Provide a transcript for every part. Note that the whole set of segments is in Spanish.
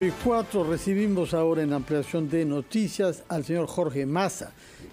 Y 4 recibimos ahora en ampliación de noticias al señor Jorge Massa,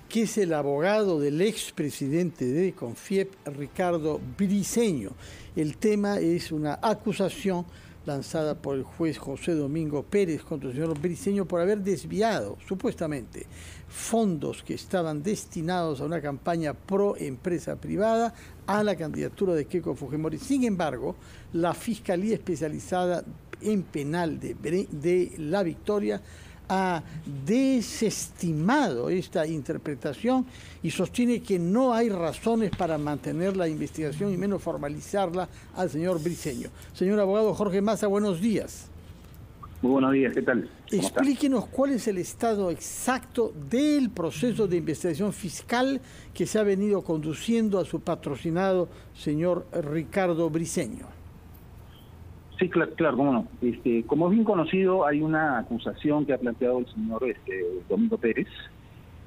que es el abogado del expresidente de Confiep, Ricardo Briceño. El tema es una acusación lanzada por el juez José Domingo Pérez contra el señor Briceño por haber desviado, supuestamente, fondos que estaban destinados a una campaña pro empresa privada a la candidatura de Keiko Fujimori. Sin embargo, la Fiscalía Especializada en Penal de La Victoria ha desestimado esta interpretación y sostiene que no hay razones para mantener la investigación y menos formalizarla al señor Briceño. Señor abogado Jorge Massa, buenos días. Muy buenos días, ¿qué tal? Explíquenos cuál es el estado exacto del proceso de investigación fiscal que se ha venido conduciendo a su patrocinado señor Ricardo Briceño. Sí, claro, cómo no. Como es bien conocido, hay una acusación que ha planteado el señor Domingo Pérez.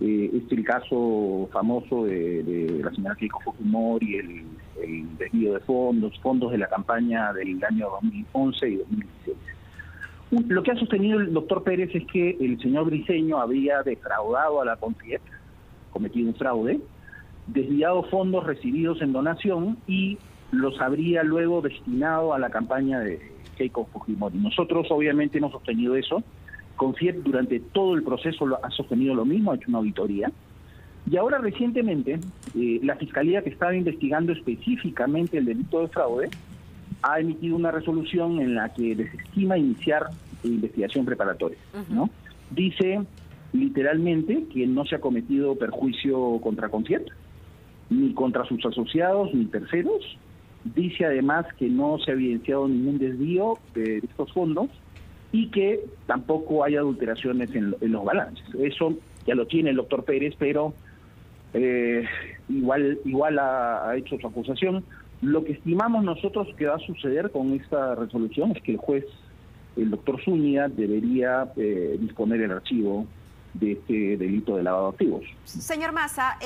Es el caso famoso de la señora Keiko Fujimori, el desvío de fondos de la campaña del año 2011 y 2016. Lo que ha sostenido el doctor Pérez es que el señor Briceño había defraudado a la Confiep, cometido un fraude, desviado fondos recibidos en donación y los habría luego destinado a la campaña de Keiko Fujimori. Nosotros obviamente hemos sostenido eso. Confiep durante todo el proceso ha sostenido lo mismo, ha hecho una auditoría. Y ahora recientemente, la Fiscalía, que estaba investigando específicamente el delito de fraude, ha emitido una resolución en la que desestima iniciar investigación preparatoria, ¿no? Dice literalmente que no se ha cometido perjuicio contra Confiep, ni contra sus asociados, ni terceros. Dice además que no se ha evidenciado ningún desvío de estos fondos y que tampoco hay adulteraciones en los balances. Eso ya lo tiene el doctor Pérez, pero igual ha hecho su acusación. Lo que estimamos nosotros que va a suceder con esta resolución es que el juez, el doctor Zúñiga, debería disponer el archivo de este delito de lavado de activos. Señor Massa,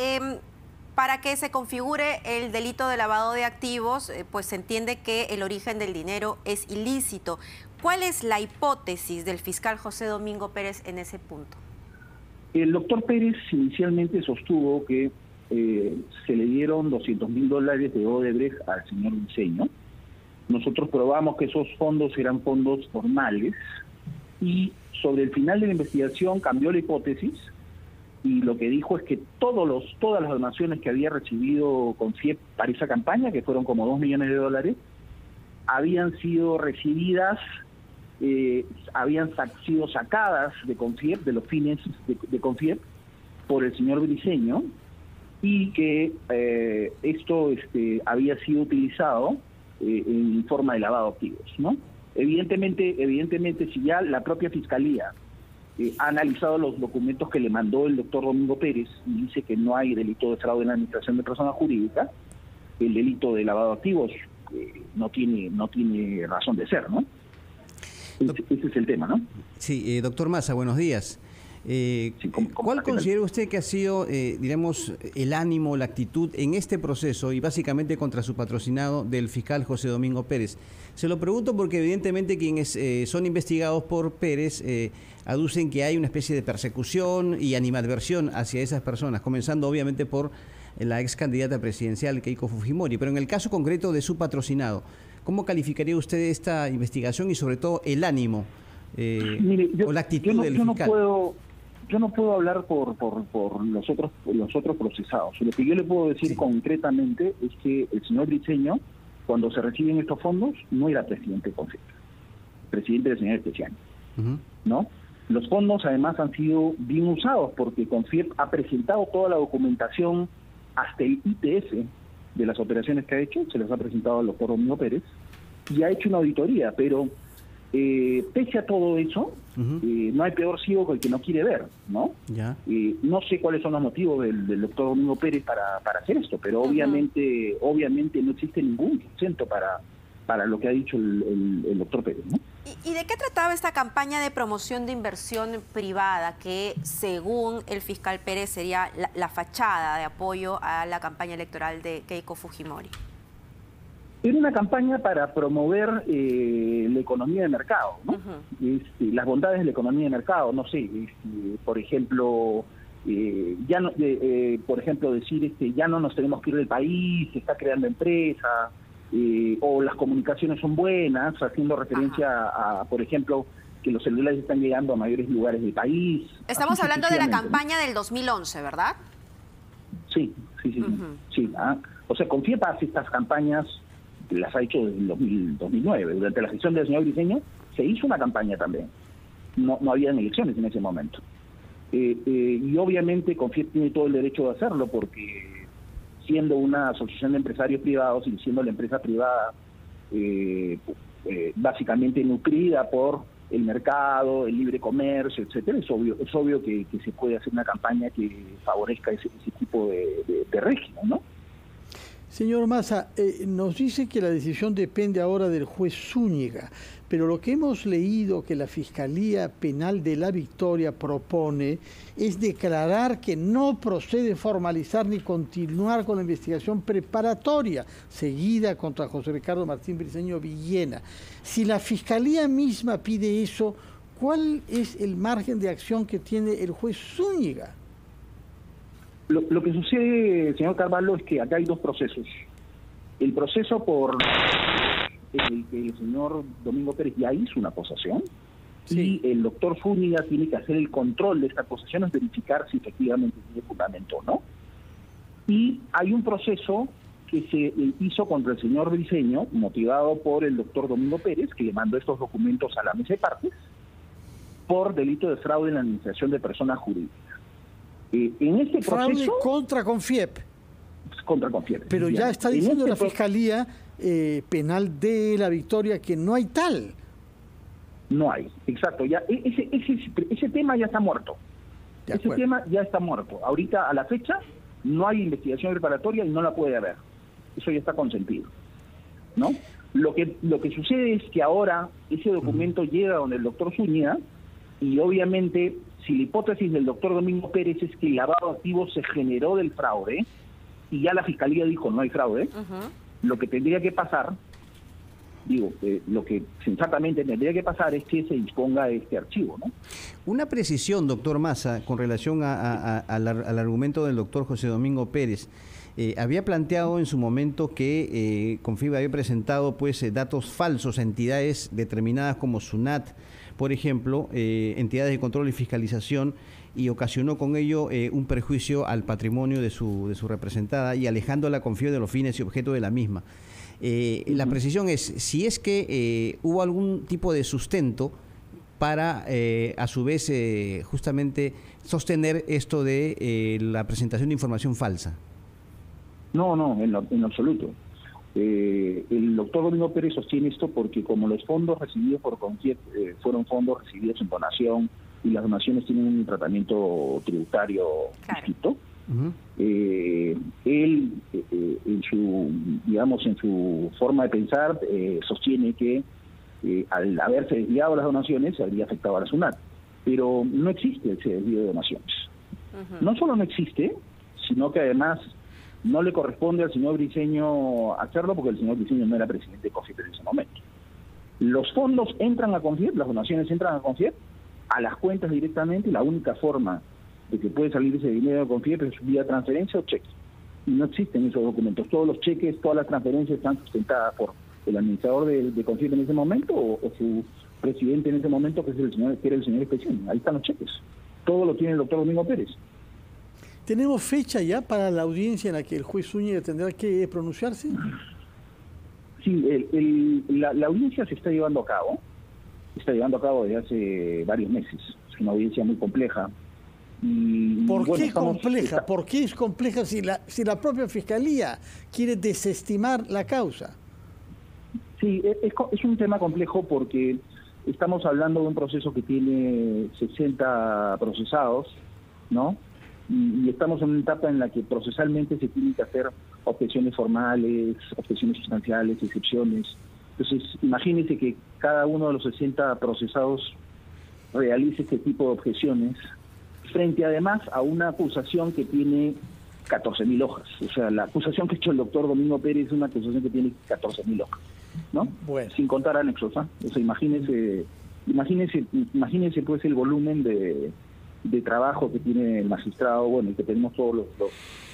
para que se configure el delito de lavado de activos, pues se entiende que el origen del dinero es ilícito. ¿Cuál es la hipótesis del fiscal José Domingo Pérez en ese punto? El doctor Pérez inicialmente sostuvo que se le dieron $200.000 de Odebrecht al señor Briceño. Nosotros probamos que esos fondos eran fondos formales y sobre el final de la investigación cambió la hipótesis y lo que dijo es que todas las donaciones que había recibido Confiep para esa campaña, que fueron como $2 millones, habían sido recibidas, habían sido sacadas de Confiep, de los fines de Confiep, por el señor Briceño, y que esto había sido utilizado en forma de lavado de activos, ¿no? Evidentemente, si ya la propia Fiscalía ha analizado los documentos que le mandó el doctor Domingo Pérez y dice que no hay delito de fraude en la administración de personas jurídicas, el delito de lavado de activos no tiene razón de ser, ¿no? Ese es el tema, ¿no? Sí, doctor Massa, buenos días. ¿Cuál considera usted que ha sido, diremos, el ánimo, la actitud en este proceso y básicamente contra su patrocinado del fiscal José Domingo Pérez? Se lo pregunto porque evidentemente quienes son investigados por Pérez aducen que hay una especie de persecución y animadversión hacia esas personas, comenzando obviamente por la ex candidata presidencial Keiko Fujimori, pero en el caso concreto de su patrocinado, ¿cómo calificaría usted esta investigación y sobre todo el ánimo o la actitud del fiscal? Yo no puedo hablar por los otros procesados. Lo que yo le puedo decir concretamente es que el señor Briceño, cuando se reciben estos fondos, no era presidente de Confiep, presidente del señor Especial, ¿no? Los fondos además han sido bien usados porque Confiep ha presentado toda la documentación hasta el ITS de las operaciones que ha hecho, se las ha presentado al doctor Domingo Pérez y ha hecho una auditoría, pero pese a todo eso, no hay peor ciego que el que no quiere ver, ¿no? No sé cuáles son los motivos del doctor Domingo Pérez para hacer esto, pero obviamente no existe ningún sustento para lo que ha dicho el doctor Pérez, ¿no? ¿Y de qué trataba esta campaña de promoción de inversión privada que, según el fiscal Pérez, sería la fachada de apoyo a la campaña electoral de Keiko Fujimori? Era una campaña para promover la economía de mercado, ¿no? Las bondades de la economía de mercado, no sé, por ejemplo, por ejemplo, decir ya no nos tenemos que ir del país, se está creando empresa, o las comunicaciones son buenas, haciendo referencia a, por ejemplo, que los celulares están llegando a mayores lugares del país. Estamos hablando de la campaña del 2011, ¿verdad? Sí. O sea, Confiep hace estas campañas, las ha hecho desde el 2009. Durante la gestión del señor Briceño se hizo una campaña también. No habían elecciones en ese momento. Y obviamente Confiep tiene todo el derecho de hacerlo, porque siendo una asociación de empresarios privados y siendo la empresa privada básicamente nutrida por el mercado, el libre comercio, etcétera, es obvio que se puede hacer una campaña que favorezca ese tipo de régimen, ¿no? Señor Massa, nos dice que la decisión depende ahora del juez Zúñiga, pero lo que hemos leído que la Fiscalía Penal de La Victoria propone es declarar que no procede formalizar ni continuar con la investigación preparatoria seguida contra José Ricardo Martín Briceño Villena. Si la Fiscalía misma pide eso, ¿cuál es el margen de acción que tiene el juez Zúñiga? Lo que sucede, señor Carvalho, es que acá hay dos procesos. El proceso por el que el señor Domingo Pérez ya hizo una acusación, y el doctor Zúñiga tiene que hacer el control de esta acusación, es verificar si efectivamente tiene fundamento o no. Y hay un proceso que se hizo contra el señor Briceño, motivado por el doctor Domingo Pérez, que le mandó estos documentos a la mesa de partes, por delito de fraude en la administración de personas jurídicas. En este proceso... Fraude contra Confiep. Contra Confiep. Pero ya está diciendo la Fiscalía Penal de La Victoria que no hay tal. No hay, exacto. Ya ese tema ya está muerto. Ese tema ya está muerto. Ahorita, a la fecha, no hay investigación preparatoria y no la puede haber. Eso ya está consentido, ¿no? Lo que sucede es que ahora ese documento llega donde el doctor Zúñiga, y obviamente, si la hipótesis del doctor Domingo Pérez es que el lavado de activos se generó del fraude, y ya la Fiscalía dijo no hay fraude, lo que tendría que pasar, lo que sensatamente tendría que pasar es que se disponga este archivo, ¿no? Una precisión, doctor Massa, con relación al argumento del doctor José Domingo Pérez. Había planteado en su momento que Confiep había presentado datos falsos a entidades determinadas como SUNAT, por ejemplo, entidades de control y fiscalización, y ocasionó con ello un perjuicio al patrimonio de su representada y alejando a la Confiep de los fines y objeto de la misma. La precisión es, si es que hubo algún tipo de sustento para, a su vez, justamente sostener esto de la presentación de información falsa. No, en absoluto. El doctor Domingo Pérez sostiene esto porque como los fondos recibidos por Confiep fueron fondos recibidos en donación y las donaciones tienen un tratamiento tributario distinto, él en su forma de pensar sostiene que al haberse desviado las donaciones se habría afectado a la SUNAT, pero no existe ese desvío de donaciones. No solo no existe, sino que además no le corresponde al señor Briceño hacerlo porque el señor Briceño no era presidente de Confiep en ese momento. Los fondos entran a Confiep, las donaciones entran a Confiep, a las cuentas directamente, y la única forma de que puede salir ese dinero de Confiep es vía transferencia o cheque. Y no existen esos documentos. Todos los cheques, todas las transferencias están sustentadas por el administrador de Confiep en ese momento o su presidente en ese momento, que era el señor Especial. Ahí están los cheques. Todo lo tiene el doctor Domingo Pérez. ¿Tenemos fecha ya para la audiencia en la que el juez Zúñiga tendrá que pronunciarse? Sí, la audiencia se está llevando a cabo. Se está llevando a cabo desde hace varios meses. Es una audiencia muy compleja. ¿Por qué compleja? ¿Por qué es compleja si la propia Fiscalía quiere desestimar la causa? Sí, es un tema complejo porque estamos hablando de un proceso que tiene 60 procesados, ¿no? Y estamos en una etapa en la que procesalmente se tienen que hacer objeciones formales, objeciones sustanciales, excepciones. Entonces, imagínense que cada uno de los 60 procesados realice este tipo de objeciones frente además a una acusación que tiene 14.000 hojas. O sea, la acusación que ha hecho el doctor Domingo Pérez es una acusación que tiene 14.000 hojas, ¿no? Bueno. Sin contar anexos, ¿ah? O sea, imagínense pues el volumen de trabajo que tiene el magistrado, bueno, y que tenemos todos los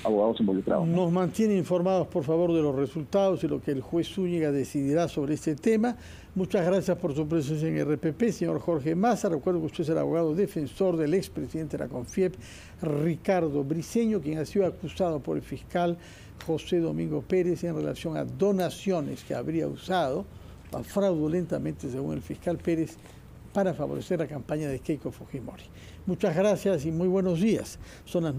abogados involucrados, ¿no? Nos mantiene informados, por favor, de los resultados y lo que el juez Zúñiga decidirá sobre este tema. Muchas gracias por su presencia en RPP, señor Jorge Massa. Recuerdo que usted es el abogado defensor del expresidente de la CONFIEP, Ricardo Briceño, quien ha sido acusado por el fiscal José Domingo Pérez en relación a donaciones que habría usado fraudulentamente, según el fiscal Pérez, para favorecer la campaña de Keiko Fujimori. Muchas gracias y muy buenos días. Son las